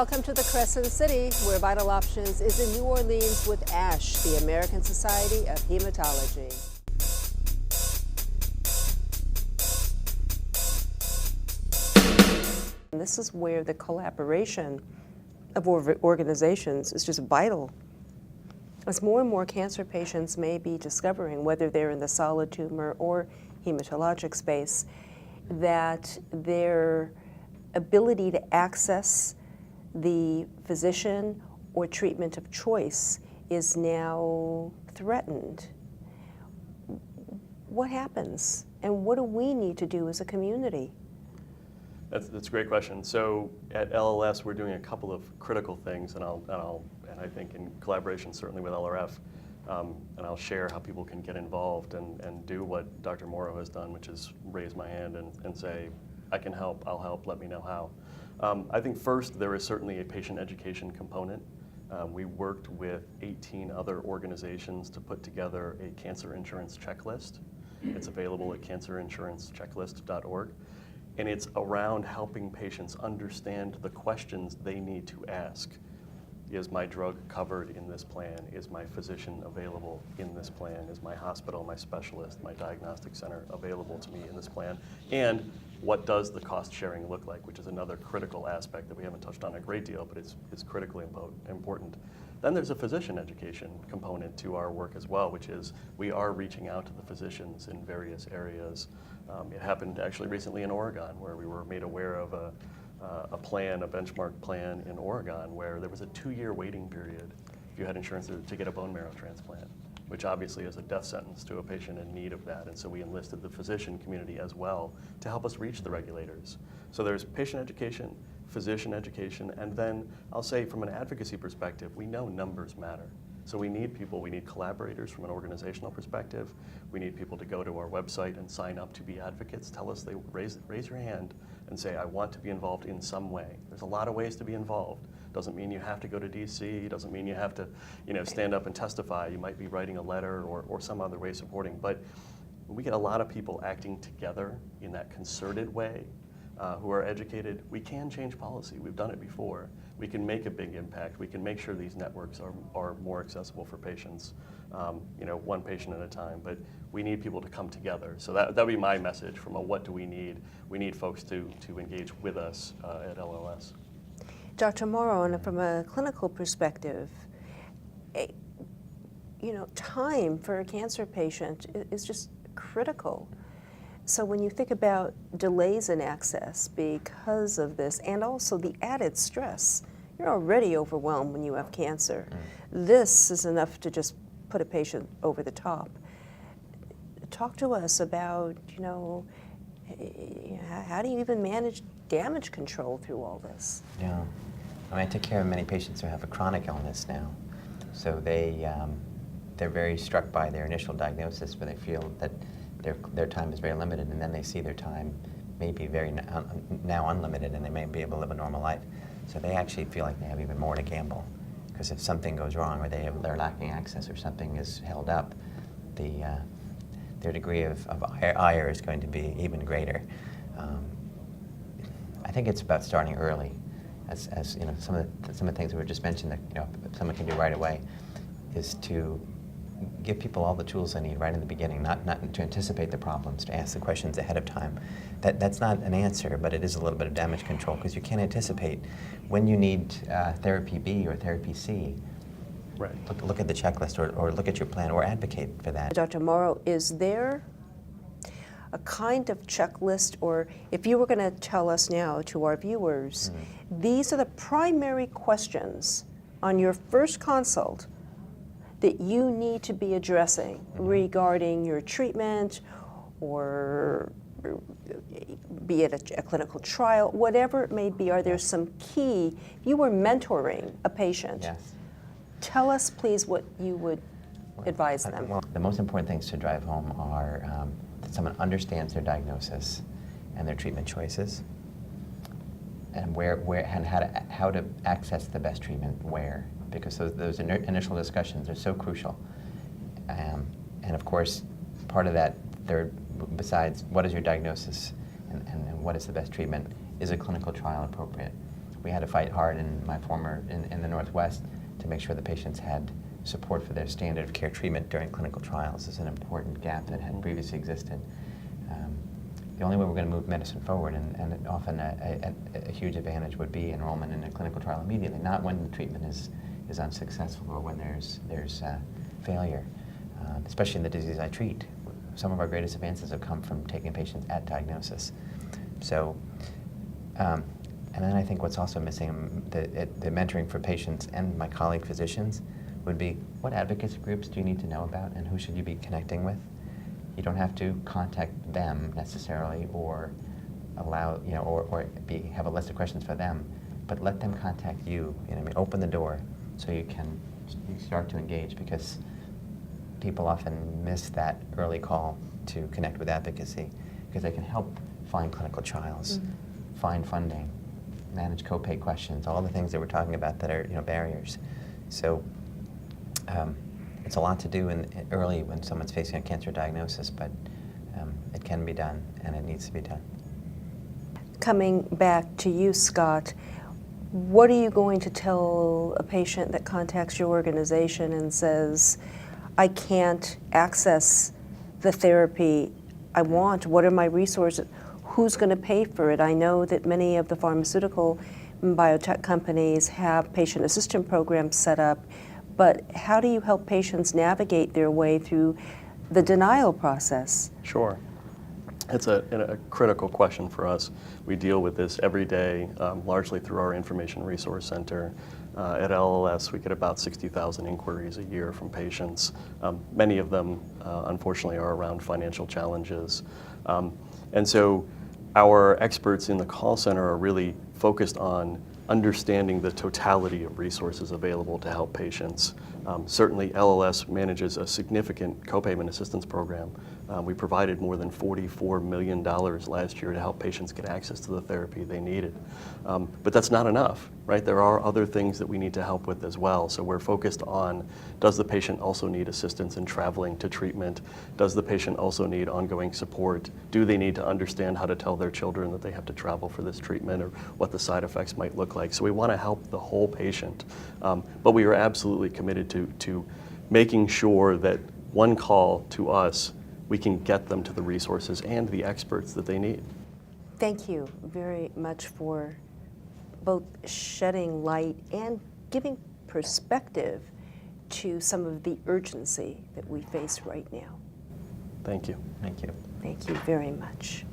Welcome to the Crescent City, where Vital Options is in New Orleans with ASH, the American Society of Hematology. And this is where the collaboration of organizations is just vital. As more and more cancer patients may be discovering, whether they're in the solid tumor or hematologic space, that their ability to access the physician or treatment of choice is now threatened. What happens, and what do we need to do as a community? That's a great question. So at LLS, we're doing a couple of critical things, and I think in collaboration certainly with LRF, and I'll share how people can get involved and do what Dr. Mauro has done, which is raise my hand and say, I can help, I'll help, let me know how. I think first, there is certainly a patient education component. We worked with 18 other organizations to put together a cancer insurance checklist. It's available at cancerinsurancechecklist.org. And it's around helping patients understand the questions they need to ask. Is my drug covered in this plan? Is my physician available in this plan? Is my hospital, my specialist, my diagnostic center available to me in this plan? And what does the cost sharing look like, which is another critical aspect that we haven't touched on a great deal, but it's critically important. Then there's a physician education component to our work as well, which is we are reaching out to the physicians in various areas. It happened actually recently in Oregon, where we were made aware of a benchmark plan in Oregon, where there was a 2-year waiting period if you had insurance to get a bone marrow transplant, which obviously is a death sentence to a patient in need of that. And so we enlisted the physician community as well to help us reach the regulators. So there's patient education, physician education, and then I'll say from an advocacy perspective, we know numbers matter. So we need people, we need collaborators from an organizational perspective. We need people to go to our website and sign up to be advocates. Tell us, raise your hand and say, I want to be involved in some way. There's a lot of ways to be involved. Doesn't mean you have to go to DC, doesn't mean you have to stand up and testify. You might be writing a letter or some other way supporting. But when we get a lot of people acting together in that concerted way, who are educated, we can change policy. We've done it before. We can make a big impact. We can make sure these networks are more accessible for patients, one patient at a time. But we need people to come together. So that would be my message from a what do we need. We need folks to engage with us at LLS. Dr. Mauro, and from a clinical perspective, time for a cancer patient is just critical. So when you think about delays in access because of this, and also the added stress, you're already overwhelmed when you have cancer. This is enough to just put a patient over the top. Talk to us about, how do you even manage damage control through all this? Yeah, I take care of many patients who have a chronic illness now. So they're very struck by their initial diagnosis, where they feel that their time is very limited, and then they see their time may be now unlimited, and they may be able to live a normal life. So they actually feel like they have even more to gamble, because if something goes wrong, or they're lacking access, or something is held up, their degree of ire is going to be even greater. I think it's about starting early, as some of the things that were just mentioned that someone can do right away, is to give people all the tools they need right in the beginning, not to anticipate the problems, to ask the questions ahead of time. That's not an answer, but it is a little bit of damage control, because you can't anticipate when you need therapy B or therapy C. Right. Look at the checklist, or look at your plan, or advocate for that. Dr. Mauro, is there a kind of checklist, or if you were going to tell us now to our viewers, these are the primary questions on your first consult that you need to be addressing regarding your treatment, or be it a clinical trial, whatever it may be? Are there some key, if you were mentoring a patient, Yes. Tell us please what you would advise them. Well, the most important things to drive home are that someone understands their diagnosis and their treatment choices, and how to access the best treatment where, because those initial discussions are so crucial. And of course, part of that, besides what is your diagnosis and what is the best treatment, is a clinical trial appropriate? we had to fight hard in in the Northwest to make sure the patients had support for their standard of care treatment during clinical trials. Is an important gap that had previously existed. The only way we're going to move medicine forward, and often a huge advantage would be enrollment in a clinical trial immediately, not when the treatment is unsuccessful or when there's failure, especially in the disease I treat. Some of our greatest advances have come from taking patients at diagnosis. So, and then I think what's also missing, the mentoring for patients and my colleague physicians would be, what advocacy groups do you need to know about and who should you be connecting with? You don't have to contact them necessarily or allow, or have a list of questions for them, but let them contact you. Open the door so you start to engage, because people often miss that early call to connect with advocacy, because they can help find clinical trials, find funding, manage copay questions, all the things that we're talking about that are barriers. So it's a lot to do early when someone's facing a cancer diagnosis, but it can be done and it needs to be done. Coming back to you, Scott, what are you going to tell a patient that contacts your organization and says, I can't access the therapy I want? What are my resources? Who's going to pay for it? I know that many of the pharmaceutical and biotech companies have patient assistance programs set up, but how do you help patients navigate their way through the denial process? Sure. It's a critical question for us. We deal with this every day, largely through our Information Resource Center. At LLS, we get about 60,000 inquiries a year from patients. Many of them, unfortunately, are around financial challenges. And so our experts in the call center are really focused on understanding the totality of resources available to help patients. Certainly, LLS manages a significant copayment assistance program. We provided more than $44 million last year to help patients get access to the therapy they needed. But that's not enough, right? There are other things that we need to help with as well. So we're focused on, does the patient also need assistance in traveling to treatment? Does the patient also need ongoing support? Do they need to understand how to tell their children that they have to travel for this treatment, or what the side effects might look like? So we want to help the whole patient. But we are absolutely committed to making sure that one call to us, we can get them to the resources and the experts that they need. Thank you very much for both shedding light and giving perspective to some of the urgency that we face right now. Thank you. Thank you. Thank you very much.